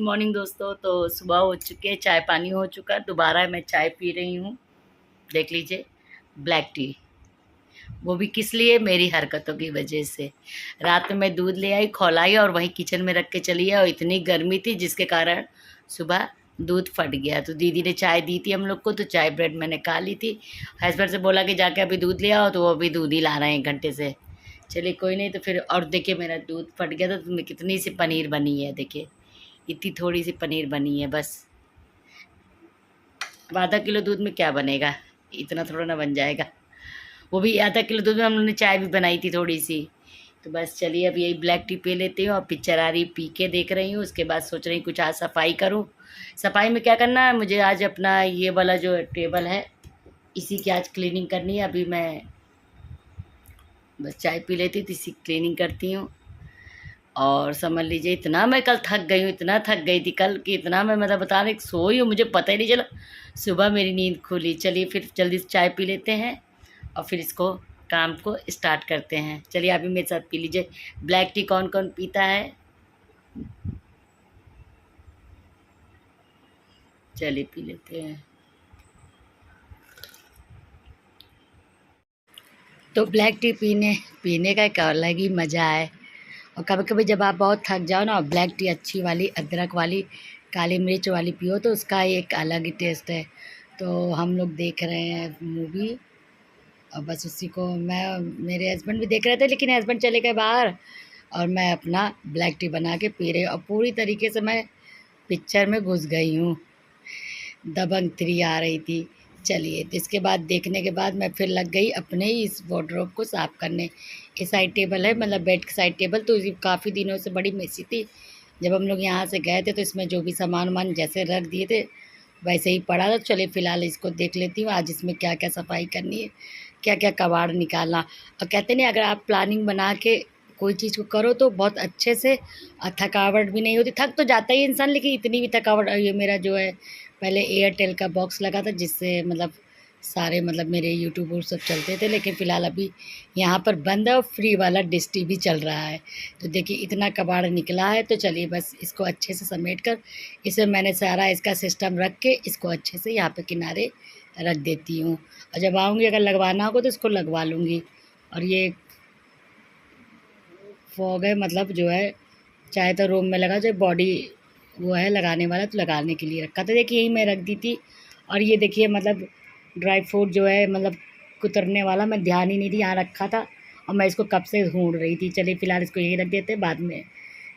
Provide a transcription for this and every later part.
Morning दोस्तों। तो सुबह हो चुके, चाय पानी हो चुका, दोबारा मैं चाय पी रही हूँ। देख लीजिए, ब्लैक टी। वो भी किस लिए? मेरी हरकतों की वजह से। रात में मैं दूध ले आई, खौलाई और वहीं किचन में रख के चली आई, और इतनी गर्मी थी जिसके कारण सुबह दूध फट गया। तो दीदी ने चाय दी थी हम लोग को, तो चाय ब्रेड मैंने खा ली थी। हस्बैंड से बोला कि जाके अभी दूध ले आओ, तो वो अभी दूध ही ला रहे हैं 1 घंटे से। चलिए कोई नहीं। तो फिर और देखिए, मेरा दूध फट गया था, तो कितनी सी पनीर बनी है। देखिए, इतनी थोड़ी सी पनीर बनी है बस। अब आधा किलो दूध में क्या बनेगा? इतना थोड़ा ना बन जाएगा। वो भी आधा किलो दूध में हम लोगों ने चाय भी बनाई थी थोड़ी सी। तो बस चलिए, अब यही ब्लैक टी पी लेती हूँ। और पिक्चर आ रही, पी के देख रही हूँ। उसके बाद सोच रही हूँ कुछ आज सफाई करूँ। सफाई में क्या करना है मुझे? आज अपना ये वाला जो टेबल है, इसी की आज क्लीनिंग करनी है। अभी मैं बस चाय पी लेती थी, इसी क्लीनिंग करती हूँ। और समझ लीजिए, इतना मैं कल थक गई हूँ, इतना थक गई थी कल कि इतना मैं मतलब बता रही सोई हूँ, मुझे पता ही नहीं चला। सुबह मेरी नींद खुली। चलिए फिर जल्दी से चाय पी लेते हैं और फिर इसको काम को स्टार्ट करते हैं। चलिए अभी मेरे साथ पी लीजिए। ब्लैक टी कौन कौन पीता है? चलिए पी लेते हैं। तो ब्लैक टी पीने पीने का एक अलग ही मज़ा है। और कभी कभी जब आप बहुत थक जाओ ना, और ब्लैक टी अच्छी वाली अदरक वाली काली मिर्च वाली पियो, तो उसका एक अलग ही टेस्ट है। तो हम लोग देख रहे हैं मूवी, और बस उसी को मैं, मेरे हस्बैंड भी देख रहे थे, लेकिन हस्बैंड चले गए बाहर। और मैं अपना ब्लैक टी बना के पी रही हूँ, और पूरी तरीके से मैं पिक्चर में घुस गई हूँ। दबंग 3 आ रही थी। चलिए, तो इसके बाद देखने के बाद मैं फिर लग गई अपने ही इस वार्डरोब को साफ़ करने। ये साइड टेबल है, मतलब बेड की साइड टेबल, तो ये काफ़ी दिनों से बड़ी मेसी थी। जब हम लोग यहाँ से गए थे तो इसमें जो भी सामान वामान जैसे रख दिए थे वैसे ही पड़ा था। चलिए फ़िलहाल इसको देख लेती हूँ आज इसमें क्या क्या सफाई करनी है, क्या क्या कबाड़ निकालना। और कहते नहीं, अगर आप प्लानिंग बना के कोई चीज़ को करो तो बहुत अच्छे से, और थकावट भी नहीं होती। थक तो जाता ही इंसान, लेकिन इतनी भी थकावट। ये मेरा जो है, पहले एयरटेल का बॉक्स लगा था जिससे मतलब सारे मतलब मेरे यूट्यूब और सब चलते थे, लेकिन फ़िलहाल अभी यहाँ पर बंद है और फ्री वाला डिश टीवी चल रहा है। तो देखिए इतना कबाड़ निकला है। तो चलिए बस इसको अच्छे से समेट कर, इसे मैंने सारा इसका सिस्टम रख के इसको अच्छे से यहाँ पे किनारे रख देती हूँ। और जब आऊँगी अगर लगवाना होगा तो इसको लगवा लूँगी। और ये फॉग है, मतलब जो है, चाहे तो रूम में लगा, जो बॉडी वो है लगाने वाला, तो लगाने के लिए रखा था। देखिए यही मैं रख दी थी। और ये देखिए मतलब ड्राई फ्रूट जो है, मतलब कुतरने वाला, मैं ध्यान ही नहीं दी, यहाँ रखा था और मैं इसको कब से ढूंढ रही थी। चलिए फ़िलहाल इसको यही रख देते हैं, बाद में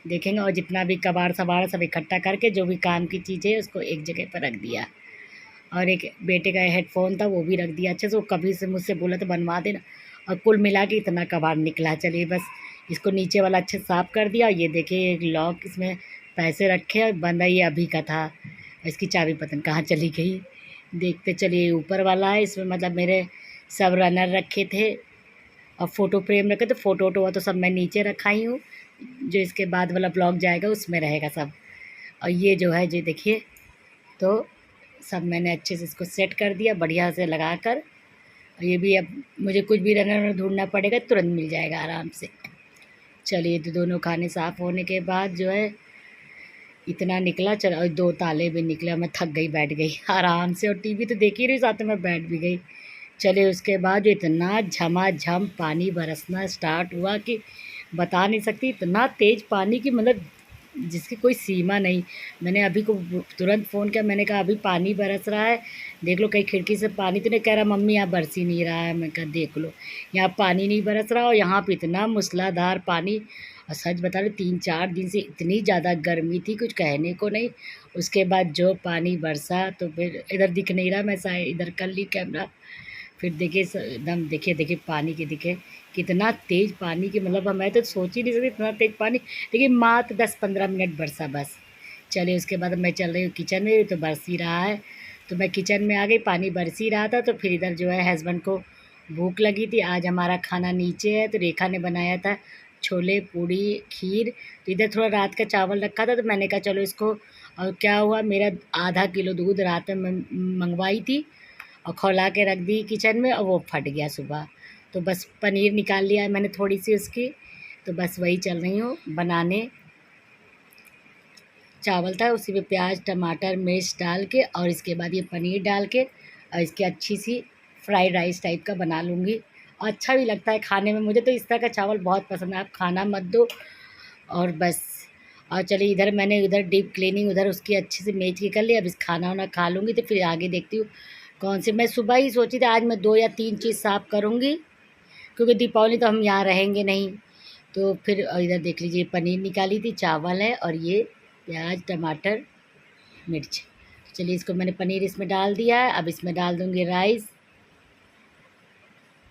देखेंगे। और जितना भी कबाड़ सबाड़ सब इकट्ठा करके जो भी काम की चीज़ें है उसको एक जगह पर रख दिया। और एक बेटे का हेडफ़ोन था वो भी रख दिया अच्छे से। वो कभी से मुझसे बोला तो बनवा देना। और कुल मिला के इतना कबाड़ निकला। चलिए बस इसको नीचे वाला अच्छे से साफ़ कर दिया। ये देखिए एक लॉक, इसमें पैसे रखे हैं, बंदा ये अभी का था। इसकी चाबी पता नहीं कहाँ चली गई। देखते चलिए, ऊपर वाला है, इसमें मतलब मेरे सब रनर रखे थे और फ़ोटो फ्रेम रखे थे। फ़ोटो वोटो हुआ तो सब मैं नीचे रखाई हूँ, जो इसके बाद वाला ब्लॉग जाएगा उसमें रहेगा सब। और ये जो है, जो देखिए, तो सब मैंने अच्छे से इसको सेट कर दिया बढ़िया से लगा कर। और ये भी, अब मुझे कुछ भी रनर ढूंढना पड़ेगा, तुरंत मिल जाएगा आराम से। चलिए, तो दोनों खाने साफ़ होने के बाद जो है इतना निकला। चलो, और 2 ताले भी निकले। मैं थक गई, बैठ गई आराम से, और टीवी तो देख ही रही, साथ में मैं बैठ भी गई। चलिए उसके बाद जो इतना झमाझम पानी बरसना स्टार्ट हुआ कि बता नहीं सकती। इतना तेज़ पानी की मतलब जिसकी कोई सीमा नहीं। मैंने अभी को तुरंत फ़ोन किया, मैंने कहा अभी पानी बरस रहा है, देख लो कहीं खिड़की से पानी तो नहीं। कह रहा मम्मी यहाँ बरस ही नहीं रहा है। मैं कहा देख लो, यहाँ पानी नहीं बरस रहा, और यहाँ पे इतना मूसलाधार पानी। और सच बता रही, 3-4 दिन से इतनी ज़्यादा गर्मी थी, कुछ कहने को नहीं। उसके बाद जो पानी बरसा, तो फिर इधर दिख नहीं रहा, मैं साइड इधर कर ली कैमरा। फिर देखिए एकदम, देखिए देखिए पानी की, देखिए कितना तेज़ पानी की, मतलब मैं तो सोच ही नहीं सकती इतना तेज़ पानी। देखिए मात्र 10-15 मिनट बरसा बस। चलिए उसके बाद मैं चल रही हूँ किचन में, तो बरस ही रहा है। तो मैं किचन में आ गई, पानी बरस ही रहा था। तो फिर इधर जो है हस्बैंड को भूख लगी थी। आज हमारा खाना नीचे है, तो रेखा ने बनाया था छोले पूड़ी खीर। तो इधर थोड़ा रात का चावल रखा था, तो मैंने कहा चलो इसको। और क्या हुआ, मेरा आधा किलो दूध रात में मंगवाई थी और खौला के रख दी किचन में, और वो फट गया सुबह। तो बस पनीर निकाल लिया है मैंने थोड़ी सी उसकी। तो बस वही चल रही हूँ बनाने। चावल था उसी में प्याज टमाटर मिर्च डाल के और इसके बाद ये पनीर डाल के और इसकी अच्छी सी फ्राइड राइस टाइप का बना लूँगी। और अच्छा भी लगता है खाने में, मुझे तो इस तरह का चावल बहुत पसंद है। आप खाना मत दो और बस। और चलिए इधर मैंने उधर डीप क्लीनिंग उधर उसकी अच्छे से मेज की कर ली। अब इस खाना वाना खा लूँगी तो फिर आगे देखती हूँ कौन सी। मैं सुबह ही सोची थी आज मैं 2 या 3 चीज़ साफ़ करूँगी, क्योंकि दीपावली तो हम यहाँ रहेंगे नहीं। तो फिर इधर देख लीजिए पनीर निकाली थी, चावल है और ये प्याज टमाटर मिर्च। चलिए इसको मैंने पनीर इसमें डाल दिया है। अब इसमें डाल दूँगी राइस।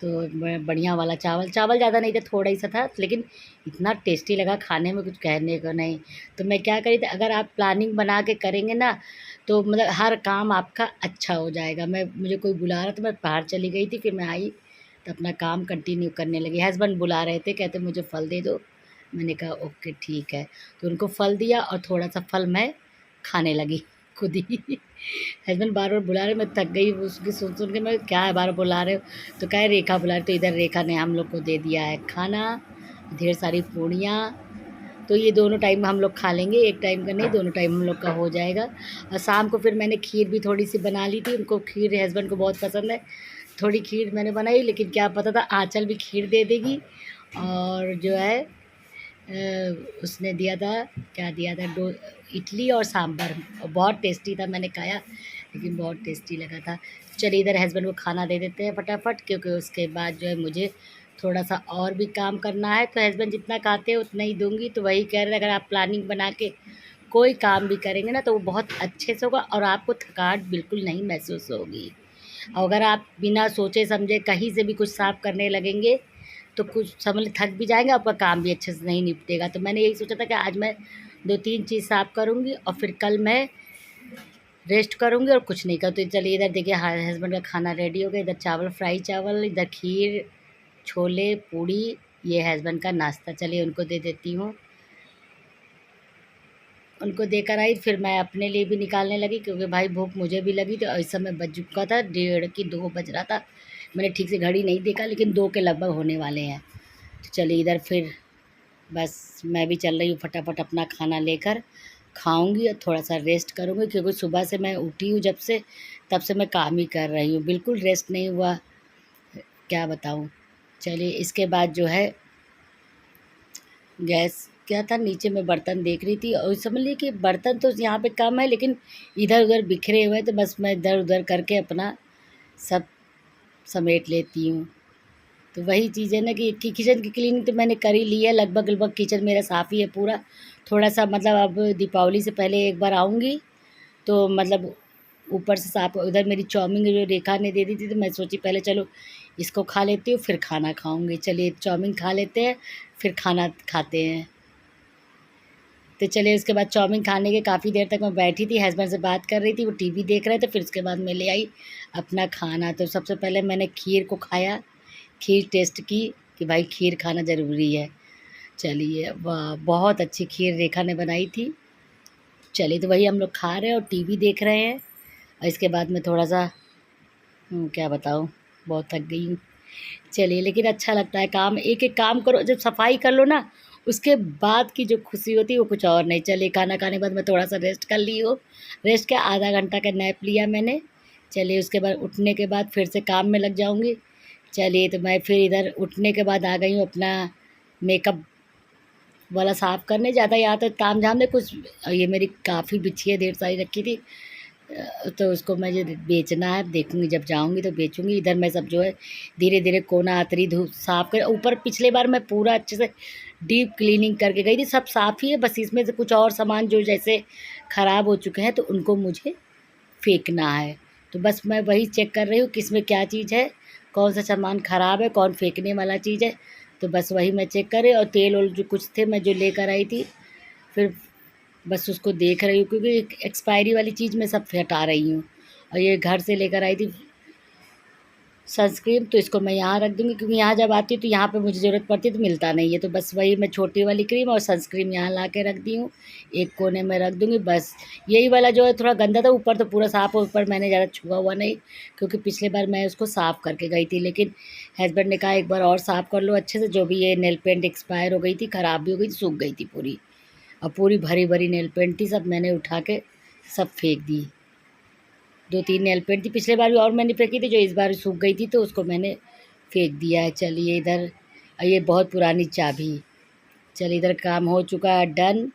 तो बढ़िया वाला चावल ज़्यादा नहीं था, थोड़ा ही सा था, लेकिन इतना टेस्टी लगा खाने में कुछ कहने को नहीं। तो मैं क्या करी थी, अगर आप प्लानिंग बना के करेंगे ना तो मतलब हर काम आपका अच्छा हो जाएगा। मुझे कोई बुला रहा तो मैं बाहर चली गई थी, फिर मैं आई तो अपना काम कंटिन्यू करने लगी। हस्बैंड बुला रहे थे, कहते मुझे फल दे दो। मैंने कहा ओके ठीक है, तो उनको फल दिया और थोड़ा सा फल मैं खाने लगी खुद ही। हस्बैंड बार बार बुला रहे, मैं थक गई उसकी सुन सुन के। मैं क्या है बार बार बुला रहे हो, तो कहे रेखा बुला रही। तो इधर रेखा ने हम लोग को दे दिया है खाना, ढेर सारी पूड़ियाँ। तो ये दोनों टाइम हम लोग खा लेंगे, एक टाइम का नहीं, दोनों टाइम हम लोग का हो जाएगा। और शाम को फिर मैंने खीर भी थोड़ी सी बना ली थी, उनको खीर हस्बैंड को बहुत पसंद है। थोड़ी खीर मैंने बनाई, लेकिन क्या पता था आँचल भी खीर दे देगी। और जो है उसने दिया था, क्या दिया था, इडली और सांभर, बहुत टेस्टी था। मैंने खाया लेकिन बहुत टेस्टी लगा था। चलिए इधर हस्बैंड को खाना दे देते हैं फटाफट, क्योंकि उसके बाद जो है मुझे थोड़ा सा और भी काम करना है। तो हस्बैंड जितना खाते हैं उतना ही दूंगी। तो वही कह रहे हैं, अगर आप प्लानिंग बना के कोई काम भी करेंगे ना तो वो बहुत अच्छे से होगा और आपको थकावट बिल्कुल नहीं महसूस होगी। और अगर आप बिना सोचे समझे कहीं से भी कुछ साफ करने लगेंगे तो कुछ समझ थक भी जाएंगे, आपका काम भी अच्छे से नहीं निपटेगा। तो मैंने यही सोचा था कि आज मैं 2-3 चीज़ साफ़ करूँगी और फिर कल मैं रेस्ट करूँगी और कुछ नहीं कर। तो चलिए इधर देखिए हस्बैंड का खाना रेडी हो गया। इधर चावल, फ्राई चावल, इधर खीर, छोले, पूड़ी, ये हस्बैंड का नाश्ता। चलिए उनको दे देती हूँ। उनको देकर आई, फिर मैं अपने लिए भी निकालने लगी, क्योंकि भाई भूख मुझे भी लगी। तो इस समय बज चुका था 1:30 की 2 बज रहा था। मैंने ठीक से घड़ी नहीं देखा, लेकिन 2 के लगभग होने वाले हैं। तो चलिए इधर फिर बस मैं भी चल रही हूँ, फटाफट अपना खाना लेकर खाऊंगी और थोड़ा सा रेस्ट करूँगी, क्योंकि सुबह से मैं उठी हूँ जब से, तब से मैं काम ही कर रही हूँ, बिल्कुल रेस्ट नहीं हुआ, क्या बताऊँ। चलिए इसके बाद जो है गैस क्या था, नीचे मैं बर्तन देख रही थी और समझ ली कि बर्तन तो यहाँ पे कम है, लेकिन इधर उधर बिखरे हुए, तो बस मैं इधर उधर करके अपना सब समेट लेती हूँ। तो वही चीज़ है ना कि किचन की क्लीनिंग तो मैंने कर ही ली है, लगभग लगभग किचन मेरा साफ़ ही है पूरा। थोड़ा सा मतलब अब दीपावली से पहले एक बार आऊँगी तो मतलब ऊपर से साफ। उधर मेरी चाउमीन जो रेखा ने दे दी थी, तो मैं सोची पहले चलो इसको खा लेती हूँ फिर खाना खाऊँगी। चलिए चाउमीन खा लेते हैं फिर खाना खाते हैं। तो चलिए उसके बाद चाउमीन खाने के काफ़ी देर तक मैं बैठी थी, हस्बैंड से बात कर रही थी, वो टीवी देख रहे थे। फिर उसके बाद मैं ले आई अपना खाना। तो सबसे पहले मैंने खीर को खाया, खीर टेस्ट की कि भाई खीर खाना ज़रूरी है। चलिए वाह, बहुत अच्छी खीर रेखा ने बनाई थी। चलिए तो वही हम लोग खा रहे हैं और टीवी देख रहे हैं। और इसके बाद मैं थोड़ा सा क्या बताऊँ, बहुत थक गई हूँ। चलिए लेकिन अच्छा लगता है काम, एक एक काम करो, जब सफाई कर लो ना उसके बाद की जो खुशी होती है वो कुछ और नहीं। चलिए खाना खाने के बाद मैं थोड़ा सा रेस्ट कर ली हूँ, रेस्ट क्या आधा घंटा का नैप लिया मैंने। चलिए उसके बाद उठने के बाद फिर से काम में लग जाऊँगी। चलिए तो मैं फिर इधर उठने के बाद आ गई हूँ अपना मेकअप वाला साफ़ करने। ज़्यादा यहाँ तो ताम झाम में कुछ, ये मेरी काफ़ी बिछी है, ढेर सारी रखी थी, तो उसको मुझे बेचना है, देखूँगी जब जाऊँगी तो बेचूँगी। इधर मैं सब जो है धीरे धीरे कोना आतरी धूप साफ़ कर ऊपर। पिछले बार मैं पूरा अच्छे से डीप क्लीनिंग करके गई थी, सब साफ़ ही है, बस इसमें से कुछ और सामान जो जैसे ख़राब हो चुके हैं तो उनको मुझे फेंकना है। तो बस मैं वही चेक कर रही हूँ किस में क्या चीज़ है, कौन सा सामान ख़राब है, कौन फेंकने वाला चीज़ है। तो बस वही मैं चेक कर रही। और तेल और जो कुछ थे मैं जो लेकर आई थी, फिर बस उसको देख रही हूँ, क्योंकि एक्सपायरी वाली चीज़ मैं सब हटा रही हूँ। और ये घर से लेकर आई थी सनस्क्रीन, तो इसको मैं यहाँ रख दूँगी, क्योंकि यहाँ जब आती हूँ तो यहाँ पे मुझे ज़रूरत पड़ती है तो मिलता नहीं है। तो बस वही मैं छोटी वाली क्रीम और सनस्क्रीन यहाँ ला के रख दी हूँ, एक कोने में रख दूँगी बस। यही वाला जो है थोड़ा गंदा था, ऊपर तो पूरा साफ़ है, ऊपर मैंने ज़्यादा छुआ हुआ नहीं, क्योंकि पिछले बार मैं उसको साफ़ करके गई थी। लेकिन हस्बैंड ने कहा एक बार और साफ़ कर लो अच्छे से, जो भी ये नेल पेंट एक्सपायर हो गई थी, ख़राब भी हो गई थी, सूख गई थी पूरी। और पूरी भरी भरी नेल पेंट थी, सब मैंने उठा के सब फेंक दी। 2-3 नेल पेंट थी, पिछले बार भी और मैंने फेंकी थी, जो इस बार सूख गई थी तो उसको मैंने फेंक दिया है। चलिए इधर ये बहुत पुरानी चाबी। चलिए इधर काम हो चुका है डन।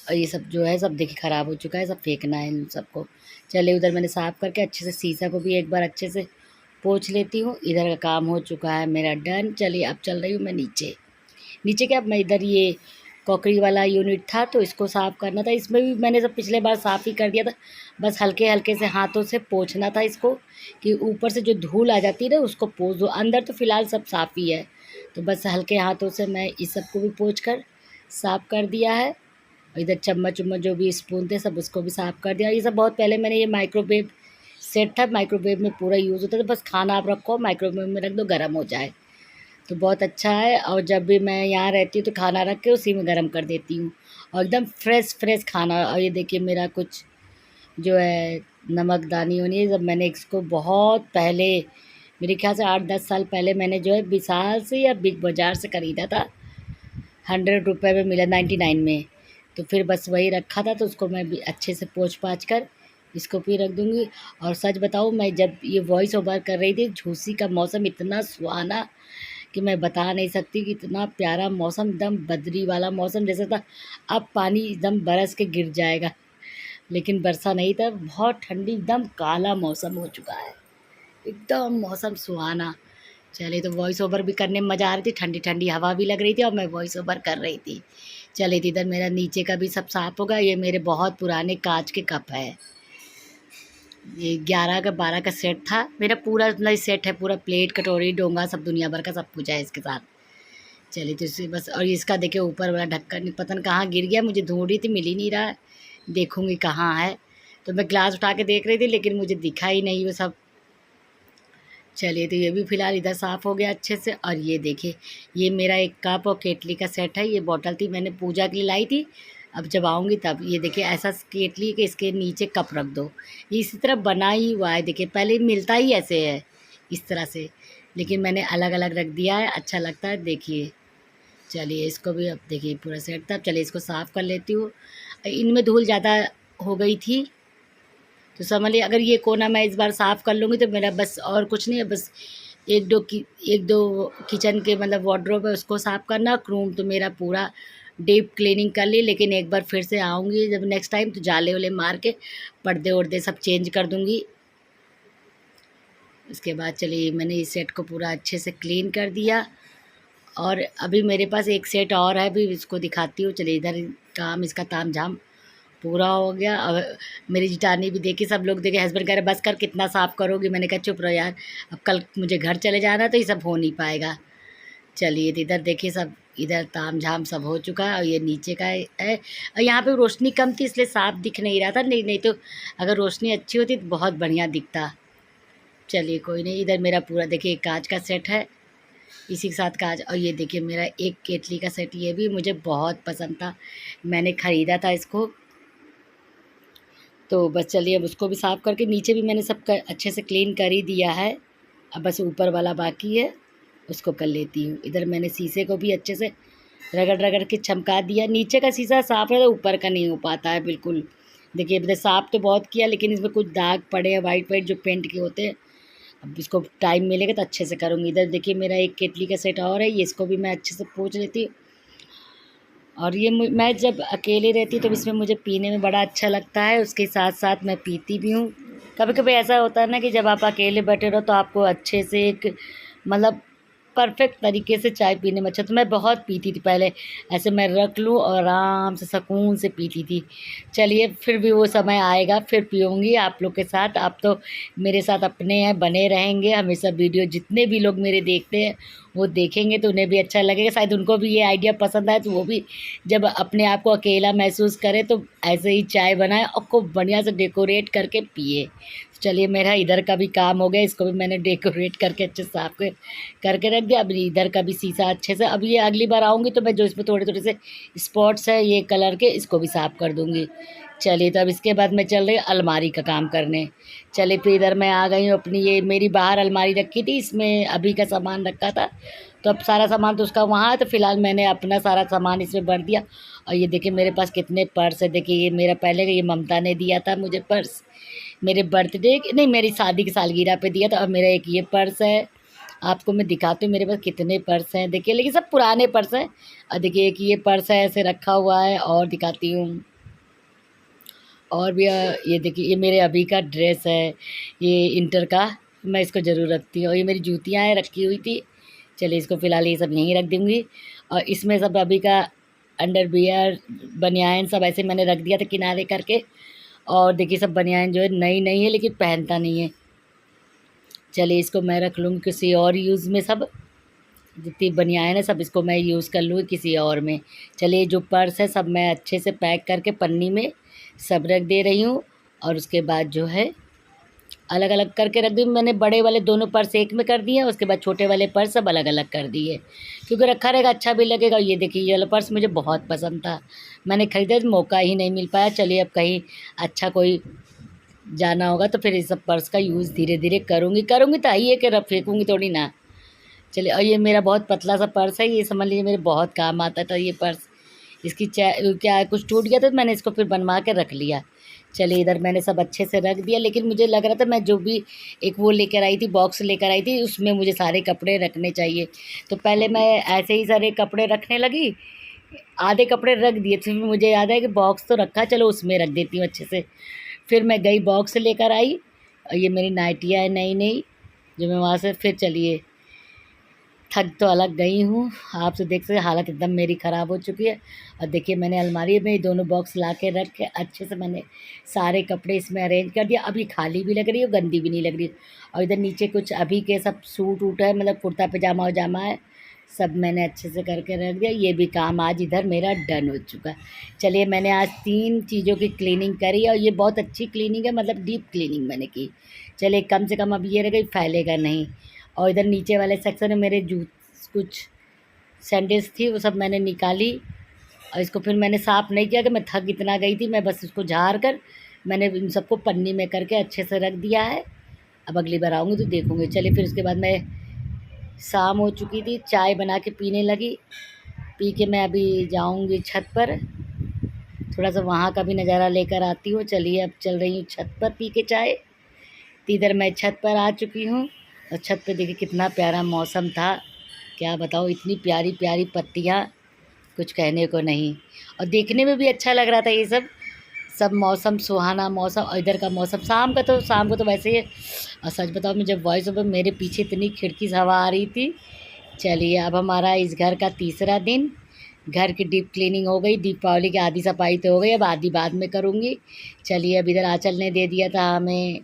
और ये सब जो है सब देखिए ख़राब हो चुका है, सब फेंकना है इन सबको। चलिए उधर मैंने साफ़ करके अच्छे से शीशा को भी एक बार अच्छे से पोंछ लेती हूँ। इधर का काम हो चुका है मेरा डन। चलिए अब चल रही हूँ मैं नीचे। नीचे क्या, मैं इधर ये कॉकरी वाला यूनिट था तो इसको साफ़ करना था। इसमें भी मैंने सब पिछले बार साफ़ ही कर दिया था, बस हल्के हल्के से हाथों से पोंछना था इसको, कि ऊपर से जो धूल आ जाती है ना उसको पोंछ दो। अंदर तो फ़िलहाल सब साफ़ ही है, तो बस हल्के हाथों से मैं इस सब को भी पोंछ कर साफ़ कर दिया है। और इधर चम्मच उम्मच जो भी स्पून थे सब उसको भी साफ़ कर दिया। ये सब बहुत पहले मैंने ये माइक्रोवेव सेट था, माइक्रोवेव में पूरा यूज़ होता था, बस खाना आप रखो माइक्रोवेव में रख दो, गर्म हो जाए तो बहुत अच्छा है। और जब भी मैं यहाँ रहती हूँ तो खाना रख के उसी में गर्म कर देती हूँ, और एकदम फ्रेश फ्रेश खाना। और ये देखिए मेरा कुछ जो है नमकदानी होनी है, जब मैंने इसको बहुत पहले, मेरे ख्याल से 8-10 साल पहले मैंने जो है विशाल से या बिग बाज़ार से ख़रीदा था। 100 रुपये में मिला, 99 में। तो फिर बस वही रखा था, तो उसको मैं भी अच्छे से पोंछ पाछ कर इसको भी रख दूँगी। और सच बताऊँ, मैं जब ये वॉइस ओवर कर रही थी, झूसी का मौसम इतना सुहाना कि मैं बता नहीं सकती, कि इतना प्यारा मौसम, एकदम बदरी वाला मौसम जैसा था अब पानी एकदम बरस के गिर जाएगा, लेकिन बरसा नहीं था। बहुत ठंडी, एकदम काला मौसम हो चुका है, एकदम मौसम सुहाना। चलिए तो वॉइस ओवर भी करने में मज़ा आ रही थी, ठंडी ठंडी हवा भी लग रही थी और मैं वॉइस ओवर कर रही थी। चलिए तो इधर मेरा नीचे का भी सब साफ़ होगा। ये मेरे बहुत पुराने कांच के कप है, ये 11 का 12 का सेट था मेरा, पूरा मतलब सेट है पूरा, प्लेट कटोरी डोंगा सब दुनिया भर का सब कुछ है इसके साथ। चलिए तो इसे बस, और इसका देखिए ऊपर वाला ढक्कन पता नहीं कहाँ गिर गया, मुझे ढूंढ रही थी मिल ही नहीं रहा है, देखूँगी कहाँ है। तो मैं ग्लास उठा के देख रही थी लेकिन मुझे दिखा ही नहीं वो सब। चलिए तो ये भी फ़िलहाल इधर साफ़ हो गया अच्छे से। और ये देखिए ये मेरा एक कप और केतली का सेट है, ये बॉटल थी मैंने पूजा के लिए लाई थी, अब जब आऊँगी तब। ये देखिए ऐसा केतली के इसके नीचे कप रख दो, ये इसी तरह बना ही हुआ है, देखिए पहले मिलता ही ऐसे है इस तरह से, लेकिन मैंने अलग अलग रख दिया है, अच्छा लगता है देखिए। चलिए इसको भी अब देखिए पूरा सेट था। चलिए इसको साफ़ कर लेती हूँ, इनमें धूल ज़्यादा हो गई थी तो समझ लीजिए अगर ये कोना मैं इस बार साफ़ कर लूँगी तो मेरा बस और कुछ नहीं है, बस एक दो किचन के मतलब वार्डरोब है उसको साफ़ करना। रूम तो मेरा पूरा डीप क्लीनिंग कर ली, लेकिन एक बार फिर से आऊँगी जब नेक्स्ट टाइम तो जाले वाले मार के पर्दे वर्दे सब चेंज कर दूँगी। उसके बाद चलिए मैंने इस सेट को पूरा अच्छे से क्लीन कर दिया, और अभी मेरे पास एक सेट और है, अभी इसको दिखाती हूँ। चलिए इधर काम इसका तामझाम पूरा हो गया। अब मेरी जिठानी भी देखी, सब लोग देखे, हस्बैंड कह रहे बस कर कितना साफ़ करोगी, मैंने कहा चुप रहो यार, अब कल मुझे घर चले जाना तो ये सब हो नहीं पाएगा। चलिए तो इधर देखिए सब इधर तामझाम सब हो चुका है। और ये नीचे का है, और यहाँ पे रोशनी कम थी इसलिए साफ़ दिख नहीं रहा था, नहीं तो अगर रोशनी अच्छी होती तो बहुत बढ़िया दिखता। चलिए कोई नहीं, इधर मेरा पूरा देखिए कांच का सेट है, इसी के साथ कांच। और ये देखिए मेरा एक केतली का सेट, ये भी मुझे बहुत पसंद था, मैंने ख़रीदा था इसको। तो बस चलिए अब उसको भी साफ़ करके, नीचे भी मैंने सब अच्छे से क्लीन कर ही दिया है, अब बस ऊपर वाला बाकी है, उसको कर लेती हूँ। इधर मैंने शीशे को भी अच्छे से रगड़ रगड़ के चमका दिया, नीचे का शीशा साफ़ है तो ऊपर का नहीं हो पाता है बिल्कुल। देखिए इधर साफ़ तो बहुत किया लेकिन इसमें कुछ दाग पड़े हैं वाइट वाइट जो पेंट के होते हैं, अब इसको टाइम मिलेगा तो अच्छे से करूँगी। इधर देखिए मेरा एक केतली का सेट और है, ये इसको भी मैं अच्छे से पोंछ लेती हूँ। और ये मैं जब अकेले रहती तो इसमें मुझे पीने में बड़ा अच्छा लगता है, उसके साथ साथ मैं पीती भी हूँ। कभी कभी ऐसा होता है ना कि जब आप अकेले बैठे रहो तो आपको अच्छे से एक मतलब परफेक्ट तरीके से चाय पीने में अच्छा, तो मैं बहुत पीती थी पहले, ऐसे मैं रख लूँ और आराम से सुकून से पीती थी। चलिए फिर भी वो समय आएगा, फिर पीऊँगी आप लोग के साथ। आप तो मेरे साथ अपने हैं, बने रहेंगे हमेशा। वीडियो जितने भी लोग मेरे देखते हैं वो देखेंगे तो उन्हें भी अच्छा लगेगा, शायद उनको भी ये आइडिया पसंद आए, तो वो भी जब अपने आप को अकेला महसूस करें तो ऐसे ही चाय बनाएं और खूब बढ़िया से डेकोरेट करके पिए। चलिए मेरा इधर का भी काम हो गया, इसको भी मैंने डेकोरेट करके अच्छे साफ करके रख दिया। अब इधर का भी शीशा अच्छे से, अब ये अगली बार आऊँगी तो मैं जो इसमें थोड़े थोड़े से स्पॉट्स है ये कलर के, इसको भी साफ़ कर दूँगी। चलिए तो अब इसके बाद मैं चल रही अलमारी का काम करने। चलिए तो इधर मैं आ गई हूँ अपनी, ये मेरी बाहर अलमारी रखी थी, इसमें अभी का सामान रखा था, तो अब सारा सामान तो उसका वहाँ है, तो फ़िलहाल मैंने अपना सारा सामान इसमें भर दिया। और ये देखिए मेरे पास कितने पर्स है। देखिए ये मेरा पहले ये ममता ने दिया था मुझे पर्स, मेरे बर्थडे नहीं, मेरी शादी की सालगिरह पे दिया था। और मेरा एक ये पर्स है, आपको मैं दिखाती हूँ मेरे पास कितने पर्स हैं। देखिए लेकिन सब पुराने पर्स हैं। और देखिए एक ये पर्स है ऐसे रखा हुआ है, और दिखाती हूँ। और भी ये देखिए ये मेरे अभी का ड्रेस है, ये इंटर का, मैं इसको ज़रूर रखती हूँ। और ये मेरी जूतियाँ हैं रखी हुई थी, चलिए इसको फ़िलहाल ये सब यहीं रख दूँगी। और इसमें सब अभी का अंडरवियर बनियान सब ऐसे मैंने रख दिया था किनारे करके। और देखिए सब बनियान जो है नई नई है, लेकिन पहनता नहीं है। चलिए इसको मैं रख लूँगी किसी और यूज़ में, सब जितनी बनियान है सब इसको मैं यूज़ कर लूँगी किसी और में। चलिए जो पर्स है सब मैं अच्छे से पैक करके पन्नी में सब रख दे रही हूँ। और उसके बाद जो है अलग अलग करके रख दी मैंने। बड़े वाले दोनों पर्स एक में कर दिए, उसके बाद छोटे वाले पर्स सब अलग अलग कर दिए, क्योंकि रखा रहेगा अच्छा भी लगेगा। ये देखिए ये वाला पर्स मुझे बहुत पसंद था, मैंने ख़रीदा तो मौका ही नहीं मिल पाया। चलिए अब कहीं अच्छा कोई जाना होगा तो फिर इस सब पर्स का यूज़ धीरे धीरे करूँगी तो आई है कि रख फेंकूँगी थोड़ी ना। चलिए, और ये मेरा बहुत पतला सा पर्स है, ये समझ लीजिए मेरे बहुत काम आता था ये पर्स। इसकी क्या कुछ टूट गया था तो मैंने इसको फिर बनवा के रख लिया। चलिए इधर मैंने सब अच्छे से रख दिया, लेकिन मुझे लग रहा था मैं जो भी एक वो लेकर आई थी, बॉक्स लेकर आई थी, उसमें मुझे सारे कपड़े रखने चाहिए। तो पहले मैं ऐसे ही सारे कपड़े रखने लगी, आधे कपड़े रख दिए, फिर मुझे याद है कि बॉक्स तो रखा, चलो उसमें रख देती हूँ अच्छे से। फिर मैं गई बॉक्स लेकर आई, और ये मेरी नाइटियाँ है नई नई, जो मैं वहाँ से फिर चलिए थक तो अलग गई हूँ, आप तो देख सकते हालत एकदम मेरी ख़राब हो चुकी है। और देखिए मैंने अलमारी में दोनों बॉक्स ला के रख के अच्छे से मैंने सारे कपड़े इसमें अरेंज कर दिया। अभी खाली भी लग रही है, गंदी भी नहीं लग रही। और इधर नीचे कुछ अभी के सब सूट वूट है, मतलब कुर्ता पजामा वजामा है, सब मैंने अच्छे से करके रख दिया। ये भी काम आज इधर मेरा डन हो चुका है। चलिए मैंने आज 3 चीज़ों की क्लीनिंग करी, और ये बहुत अच्छी क्लीनिंग है, मतलब डीप क्लीनिंग मैंने की। चलिए कम से कम अब ये रह गई, फैलेगा नहीं। और इधर नीचे वाले सेक्शन में मेरे कुछ सैंडल्स थी, वो सब मैंने निकाली। और इसको फिर मैंने साफ़ नहीं किया कि मैं थक इतना गई थी, मैं बस इसको झाड़ कर मैंने इन सबको पन्नी में करके अच्छे से रख दिया है। अब अगली बार आऊँगी तो देखूँगी। चलिए फिर उसके बाद मैं शाम हो चुकी थी, चाय बना के पीने लगी। पी के मैं अभी जाऊँगी छत पर, थोड़ा सा वहाँ का भी नज़ारा लेकर आती हूँ। चलिए अब चल रही हूँ छत पर पी के चाय। तो इधर मैं छत पर आ चुकी हूँ, और छत पे देखिए कितना प्यारा मौसम था, क्या बताऊँ, इतनी प्यारी प्यारी पत्तियाँ, कुछ कहने को नहीं। और देखने में भी अच्छा लग रहा था ये सब सब मौसम, सुहाना मौसम। और इधर का मौसम शाम को तो वैसे ही। और सच बताओ मुझे वॉइस ओवर, मेरे पीछे इतनी खिड़की से हवा आ रही थी। चलिए अब हमारा इस घर का तीसरा दिन, घर की डीप क्लीनिंग हो गई, दीपावली की आधी सफाई तो हो गई, अब आधी बाद में करूँगी। चलिए अब इधर आँचल ने दे दिया था हमें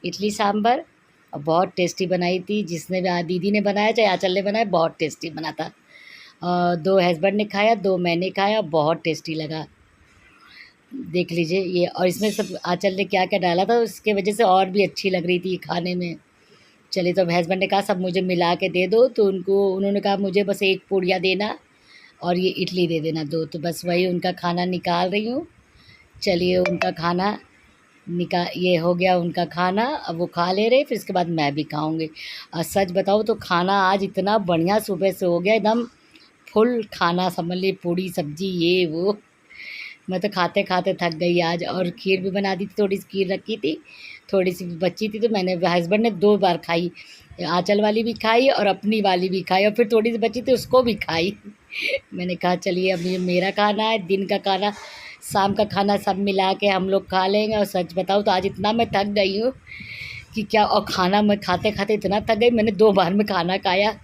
इडली सांभर, और बहुत टेस्टी बनाई थी। जिसने भी दीदी ने बनाया चाहे आँचल ने बनाया, बहुत टेस्टी बना था। 2 हस्बैंड ने खाया, 2 मैंने खाया, बहुत टेस्टी लगा। देख लीजिए ये, और इसमें सब आँचल ने क्या क्या डाला था, उसके वजह से और भी अच्छी लग रही थी खाने में। चलिए तो हस्बैंड ने कहा सब मुझे मिला के दे दो, तो उन्होंने कहा मुझे बस 1 पूड़िया देना और ये इडली दे देना 2, तो बस वही उनका खाना निकाल रही हूँ। चलिए उनका खाना ये हो गया उनका खाना, अब वो खा ले रहे, फिर इसके बाद मैं भी खाऊंगी। और सच बताऊँ तो खाना आज इतना बढ़िया सुबह से हो गया, एकदम फुल खाना समझ ली, पूड़ी सब्जी ये वो, मैं तो खाते खाते थक गई आज। और खीर भी बना दी थी, थोड़ी सी खीर रखी थी, थोड़ी सी बची थी, तो मैंने हस्बैंड ने 2 बार खाई, आँचल वाली भी खाई और अपनी वाली भी खाई, और फिर थोड़ी सी बची थी उसको भी खाई। मैंने कहा चलिए अब ये मेरा खाना है, दिन का खाना शाम का खाना सब मिला के हम लोग खा लेंगे। और सच बताऊँ तो आज इतना मैं थक गई हूँ कि क्या, और खाना मैं खाते खाते इतना थक गई, मैंने 2 बार में खाना खाया,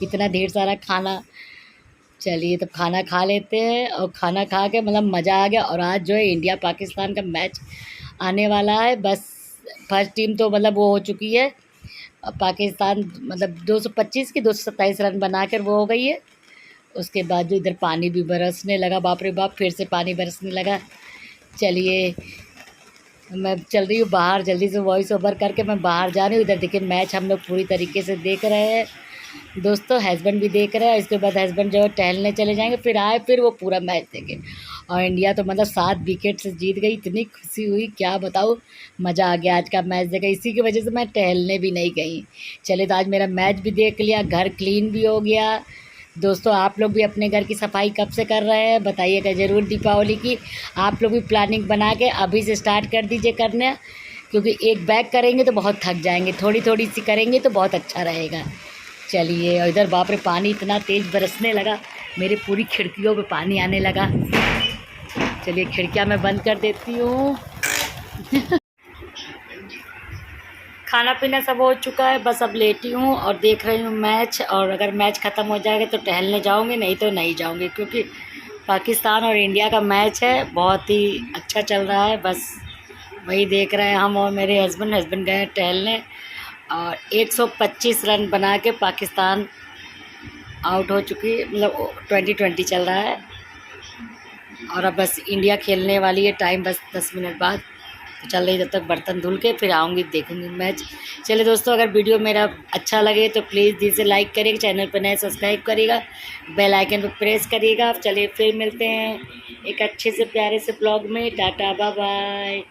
इतना ढेर सारा खाना। चलिए तब खाना खा लेते हैं, और खाना खा के मतलब मज़ा आ गया। और आज जो है इंडिया पाकिस्तान का मैच आने वाला है, बस फर्स्ट टीम तो मतलब वो हो चुकी है, पाकिस्तान मतलब 225 की 227 रन बनाकर वो हो गई है। उसके बाद जो इधर पानी भी बरसने लगा, बाप रे बाप, फिर से पानी बरसने लगा। चलिए मैं चल रही हूँ बाहर, जल्दी से वॉइस ओवर करके मैं बाहर जा रही हूँ। इधर देखिए मैच हम लोग पूरी तरीके से देख रहे हैं, दोस्तों हस्बैंड भी देख रहा है, इसके बाद हस्बैंड जो है टहलने चले जाएंगे, फिर आए फिर वो पूरा मैच देखे। और इंडिया तो मतलब 7 विकेट से जीत गई, इतनी खुशी हुई क्या बताऊँ। मज़ा आ गया आज का मैच देखा, इसी की वजह से मैं टहलने भी नहीं गई। चले तो आज मेरा मैच भी देख लिया, घर क्लीन भी हो गया। दोस्तों आप लोग भी अपने घर की सफाई कब से कर रहे हैं बताइएगा ज़रूर। दीपावली की आप लोग भी प्लानिंग बना के अभी से स्टार्ट कर दीजिए करना, क्योंकि एक बैग करेंगे तो बहुत थक जाएंगे, थोड़ी थोड़ी सी करेंगे तो बहुत अच्छा रहेगा। चलिए, और इधर बाप रे पानी इतना तेज़ बरसने लगा, मेरे पूरी खिड़कियों पे पानी आने लगा। चलिए खिड़कियाँ मैं बंद कर देती हूँ। खाना पीना सब हो चुका है, बस अब लेटी हूँ और देख रही हूँ मैच। और अगर मैच ख़त्म हो जाएगा तो टहलने जाऊँगी, नहीं तो नहीं जाऊँगी, क्योंकि पाकिस्तान और इंडिया का मैच है, बहुत ही अच्छा चल रहा है। बस वही देख रहे हैं हम और मेरे हस्बैंड गए टहलने। और 125 रन बना के पाकिस्तान आउट हो चुकी है, मतलब 2020 चल रहा है। और अब बस इंडिया खेलने वाली है, टाइम बस 10 मिनट बाद। तो चल रही, जब तक बर्तन धुल के फिर आऊँगी देखूँगी मैच। चलिए दोस्तों, अगर वीडियो मेरा अच्छा लगे तो प्लीज़ दिल से लाइक करिएगा, चैनल पर नए सब्सक्राइब करिएगा, बेल आइकन पर प्रेस करिएगा। चलिए फिर मिलते हैं एक अच्छे से प्यारे से ब्लॉग में। Tata bye bye.